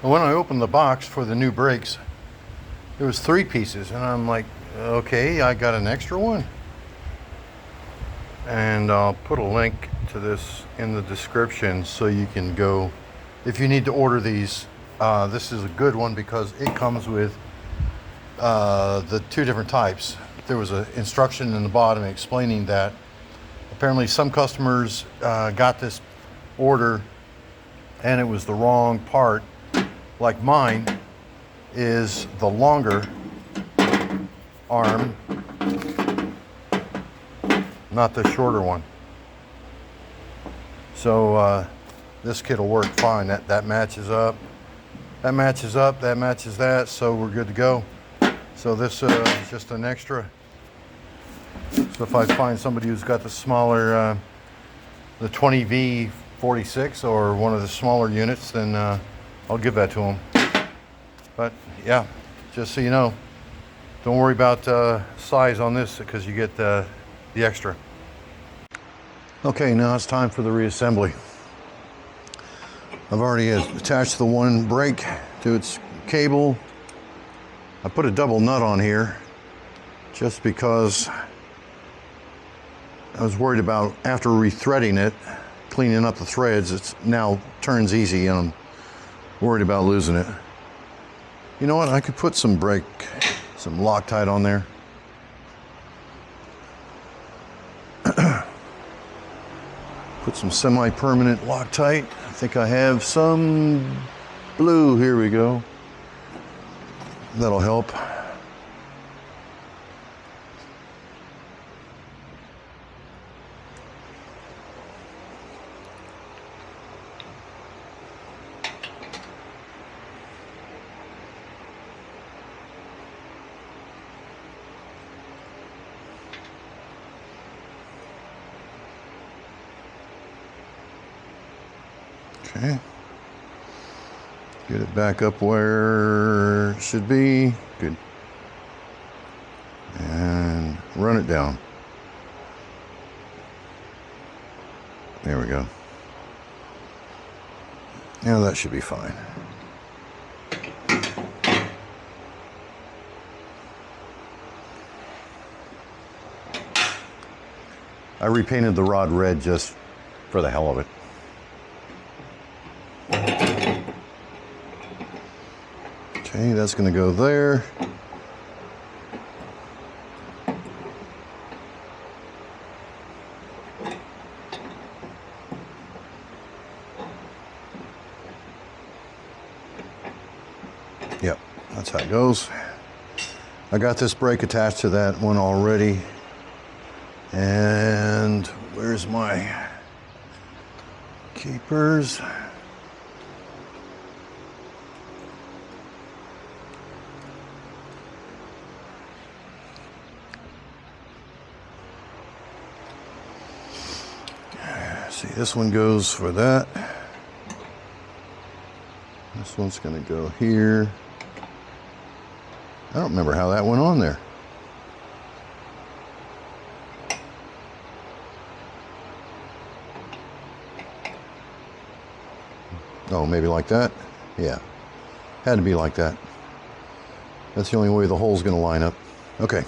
And when I opened the box for the new brakes, it was 3 pieces, and I'm like, okay, I got an extra one. And I'll put a link to this in the description so you can go, if you need to order these. This is a good one because it comes with the 2 different types. There was an instruction in the bottom explaining that apparently some customers got this order and it was the wrong part. Like mine is the longer arm, not the shorter one. So this kit will work fine. That matches up. That matches up. That matches that. So we're good to go. So this is just an extra. So if I find somebody who's got the smaller, the 20V46 or one of the smaller units, then I'll give that to them. But yeah, just so you know, don't worry about size on this because you get the extra. Okay, now it's time for the reassembly. I've already attached the one brake to its cable. I put a double nut on here just because I was worried about after rethreading it, cleaning up the threads, it now turns easy and I'm worried about losing it. You know what, I could put some Loctite on there. Put some semi-permanent Loctite. I think I have some blue. Here we go. That'll help. Okay. Get it back up where it should be. Good. And run it down. There we go. Now that should be fine. I repainted the rod red just for the hell of it. Okay, that's going to go there. Yep, that's how it goes. I got this brake attached to that one already. And where's my keepers? See, this one goes for that. This one's going to go here. I don't remember how that went on there. Oh, maybe like that? Yeah, had to be like that. That's the only way the hole's going to line up. Okay.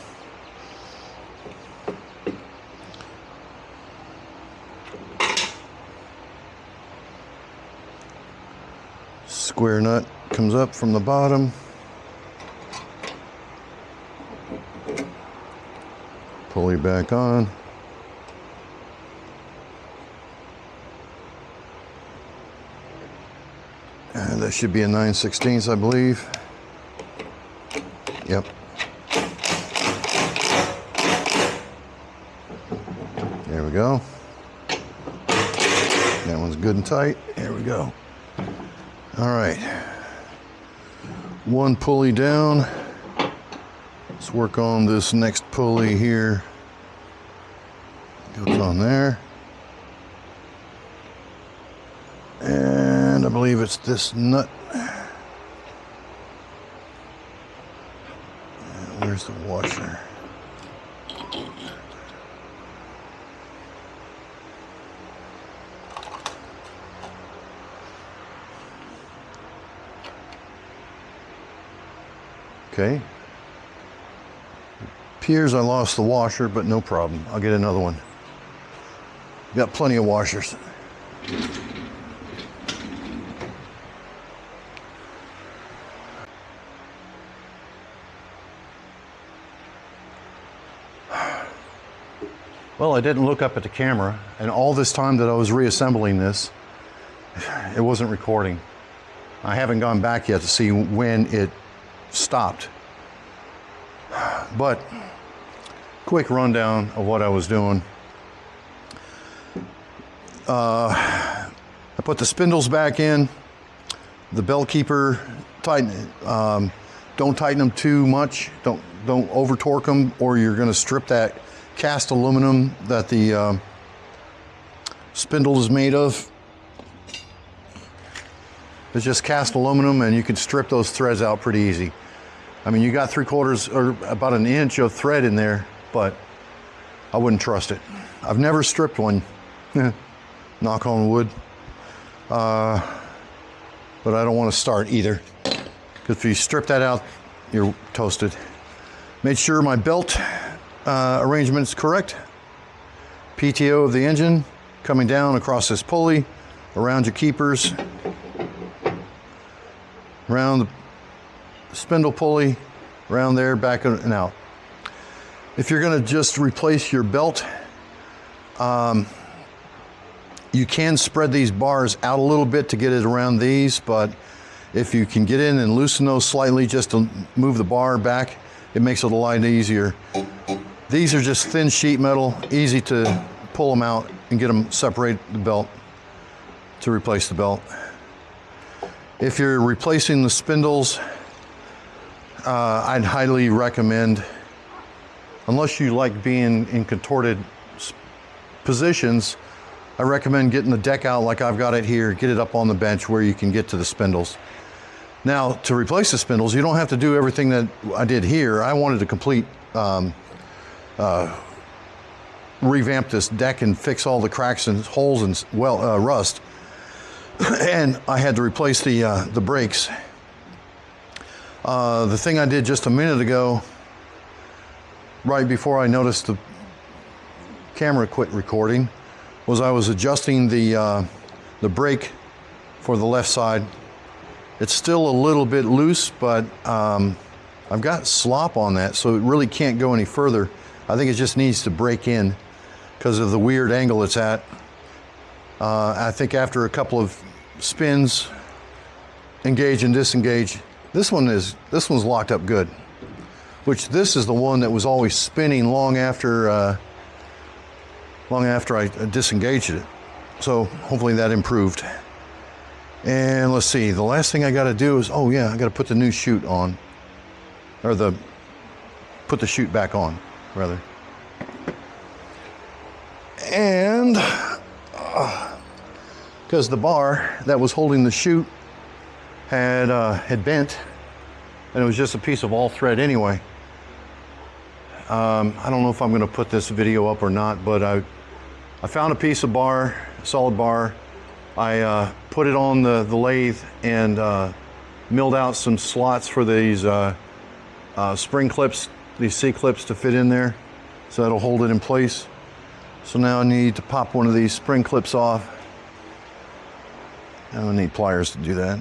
Square nut comes up from the bottom. Pulley back on. And that should be a 9/16, I believe. Yep. There we go. That one's good and tight. There we go. All right. One pulley down. Let's work on this next pulley here. Goes on there. And I believe it's this nut. Where's the washer? Okay. Appears I lost the washer, but no problem. I'll get another one. Got plenty of washers. Well, I didn't look up at the camera, and all this time that I was reassembling this, it wasn't recording. I haven't gone back yet to see when it stopped. But quick rundown of what I was doing. I put the spindles back in, the belt keeper, don't tighten them too much, don't over torque them, or you're going to strip that cast aluminum that the spindle is made of. It's just cast aluminum, and you can strip those threads out pretty easy. I mean, you got 3/4 or about an inch of thread in there, but I wouldn't trust it. I've never stripped one, knock on wood, but I don't want to start either, because if you strip that out, you're toasted. Made sure my belt arrangement is correct. PTO of the engine coming down across this pulley, around your keepers, around the spindle pulley, around there, back and out. If you're going to just replace your belt, you can spread these bars out a little bit to get it around these, but if you can get in and loosen those slightly just to move the bar back, it makes it a lot easier. These are just thin sheet metal, easy to pull them out and get them separate the belt to replace the belt. If you're replacing the spindles, I'd highly recommend, unless you like being in contorted positions, I recommend getting the deck out like I've got it here, get it up on the bench where you can get to the spindles. Now, to replace the spindles, you don't have to do everything that I did here. I wanted to complete, revamp this deck and fix all the cracks and holes and rust. And I had to replace the brakes. The thing I did just a minute ago, right before I noticed the camera quit recording, was I was adjusting the brake for the left side. It's still a little bit loose, but I've got slop on that, so it really can't go any further. I think it just needs to break in because of the weird angle it's at. I think after a couple of spins, engage and disengage, this one's locked up good. Which this is the one that was always spinning long after I disengaged it. So hopefully that improved. And let's see, the last thing I got to do is, oh yeah, I got to put the new chute on, or put the chute back on, rather. And because the bar that was holding the chute had bent, and it was just a piece of all thread anyway. I don't know if I'm going to put this video up or not, but I found a piece of bar, solid bar. I put it on the lathe and milled out some slots for these spring clips, these C-clips to fit in there, so that'll hold it in place. So now I need to pop one of these spring clips off. I need pliers to do that.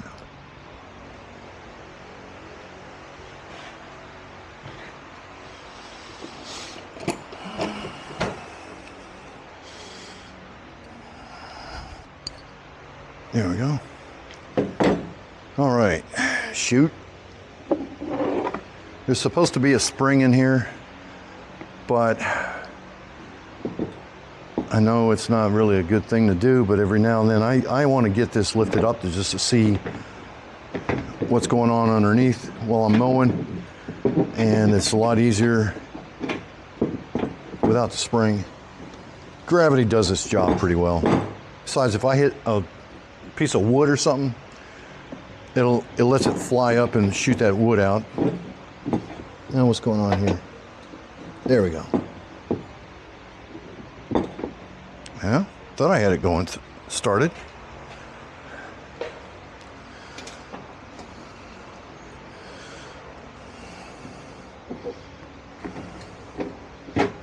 There we go. All right, chute. There's supposed to be a spring in here, but I know it's not really a good thing to do, but every now and then I want to get this lifted up just to see what's going on underneath while I'm mowing, and it's a lot easier without the spring. Gravity does its job pretty well. Besides, if I hit a piece of wood or something, it lets it fly up and shoot that wood out. Now what's going on here? There we go. Yeah, thought I had it going started.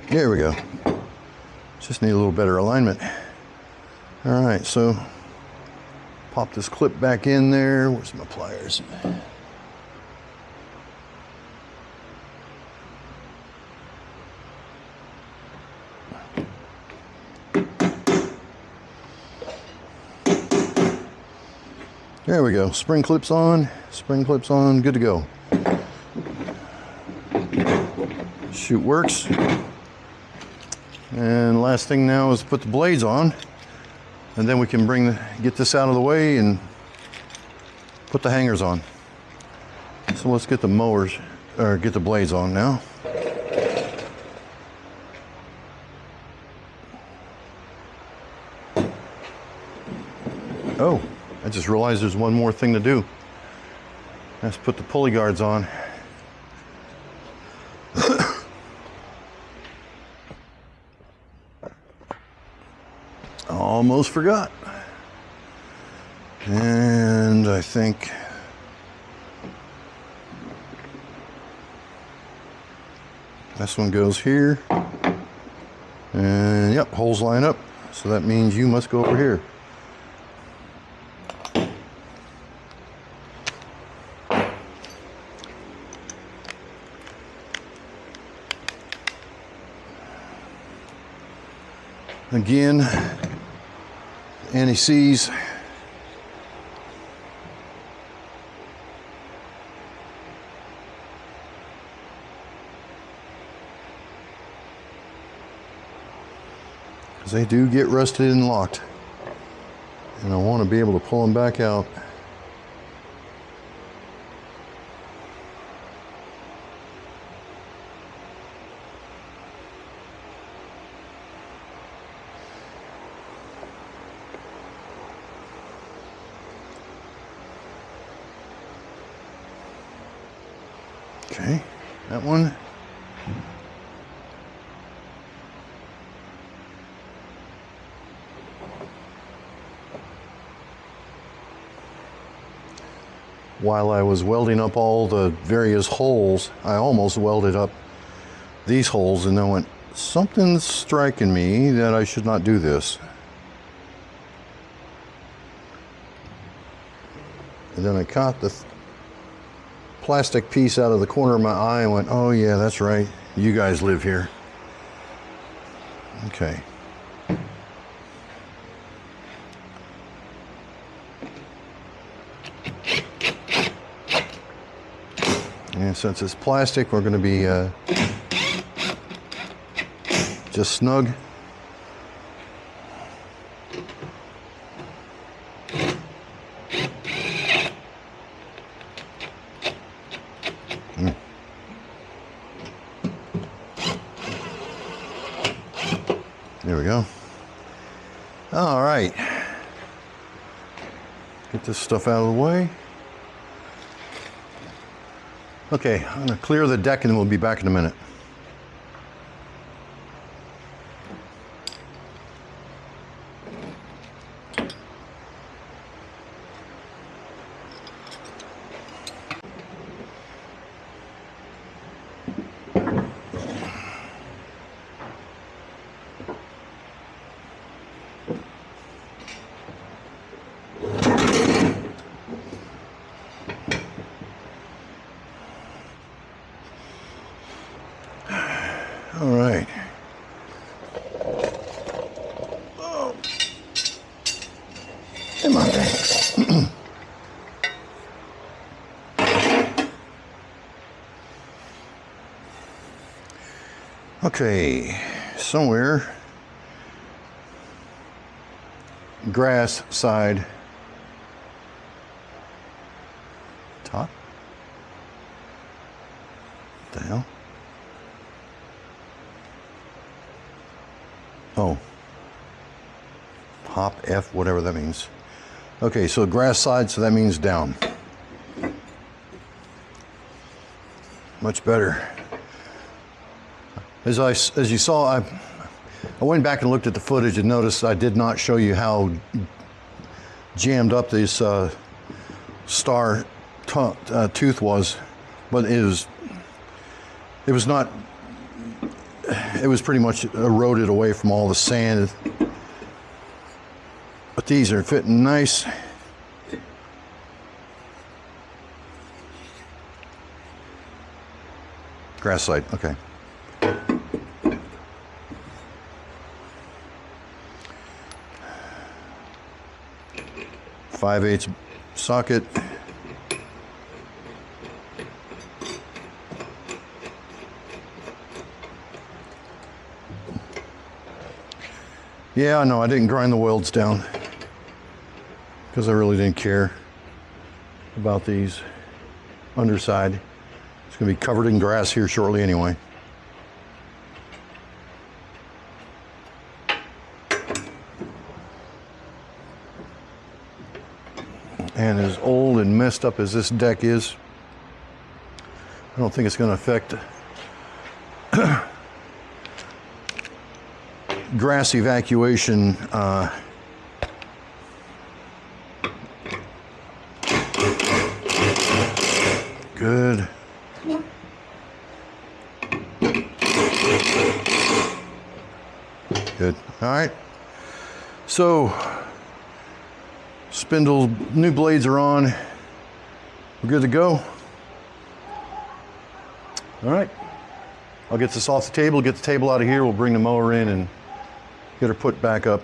There we go. Just need a little better alignment. All right, so pop this clip back in there. Where's my pliers? There we go. Spring clips on, good to go. Chute works. And last thing now is put the blades on, and then we can get this out of the way and put the hangers on. So let's get the get the blades on now. Oh, I just realized there's one more thing to do. Let's put the pulley guards on. Almost forgot. And I think this one goes here. And yep, holes line up. So that means you must go over here. Again, anti-seize. Because they do get rusted and locked. And I want to be able to pull them back out. Okay, that one. While I was welding up all the various holes, I almost welded up these holes and then went, something's striking me that I should not do this. And then I caught the plastic piece out of the corner of my eye and went, oh yeah, that's right, you guys live here. Okay. And since it's plastic, we're going to be just snug. There we go. All right. Get this stuff out of the way. Okay, I'm gonna clear the deck and we'll be back in a minute. All right. Oh. Come on, guys. Okay, somewhere, grass side, top. What the hell? Oh, hop F, whatever that means. Okay, so grass side, so that means down. Much better. As you saw, I went back and looked at the footage and noticed I did not show you how jammed up this star tooth was, but it was it was not, it was pretty much eroded away from all the sand. But these are fitting nice. Grass side, okay. 5/8 socket. Yeah, no, I didn't grind the welds down because I really didn't care about these underside. It's going to be covered in grass here shortly anyway. And as old and messed up as this deck is, I don't think it's going to affect grass evacuation good. Good. All right. So spindle, new blades are on. We're good to go. All right. I'll get this off the table, get the table out of here. We'll bring the mower in and get her put back up.